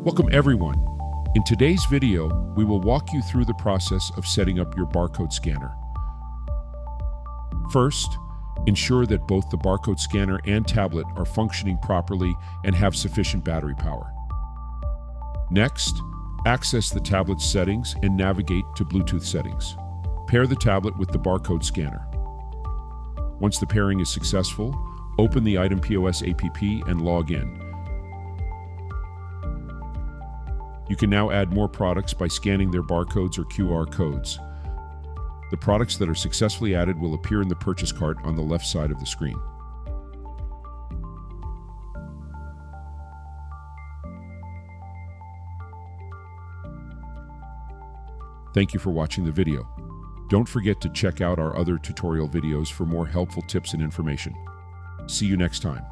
Welcome everyone. In today's video, we will walk you through the process of setting up your barcode scanner. First, ensure that both the barcode scanner and tablet are functioning properly and have sufficient battery power. Next, access the tablet's settings and navigate to Bluetooth settings. Pair the tablet with the barcode scanner. Once the pairing is successful, open the Item POS app and log in. You can now add more products by scanning their barcodes or QR codes. The products that are successfully added will appear in the purchase cart on the left side of the screen. Thank you for watching the video. Don't forget to check out our other tutorial videos for more helpful tips and information. See you next time.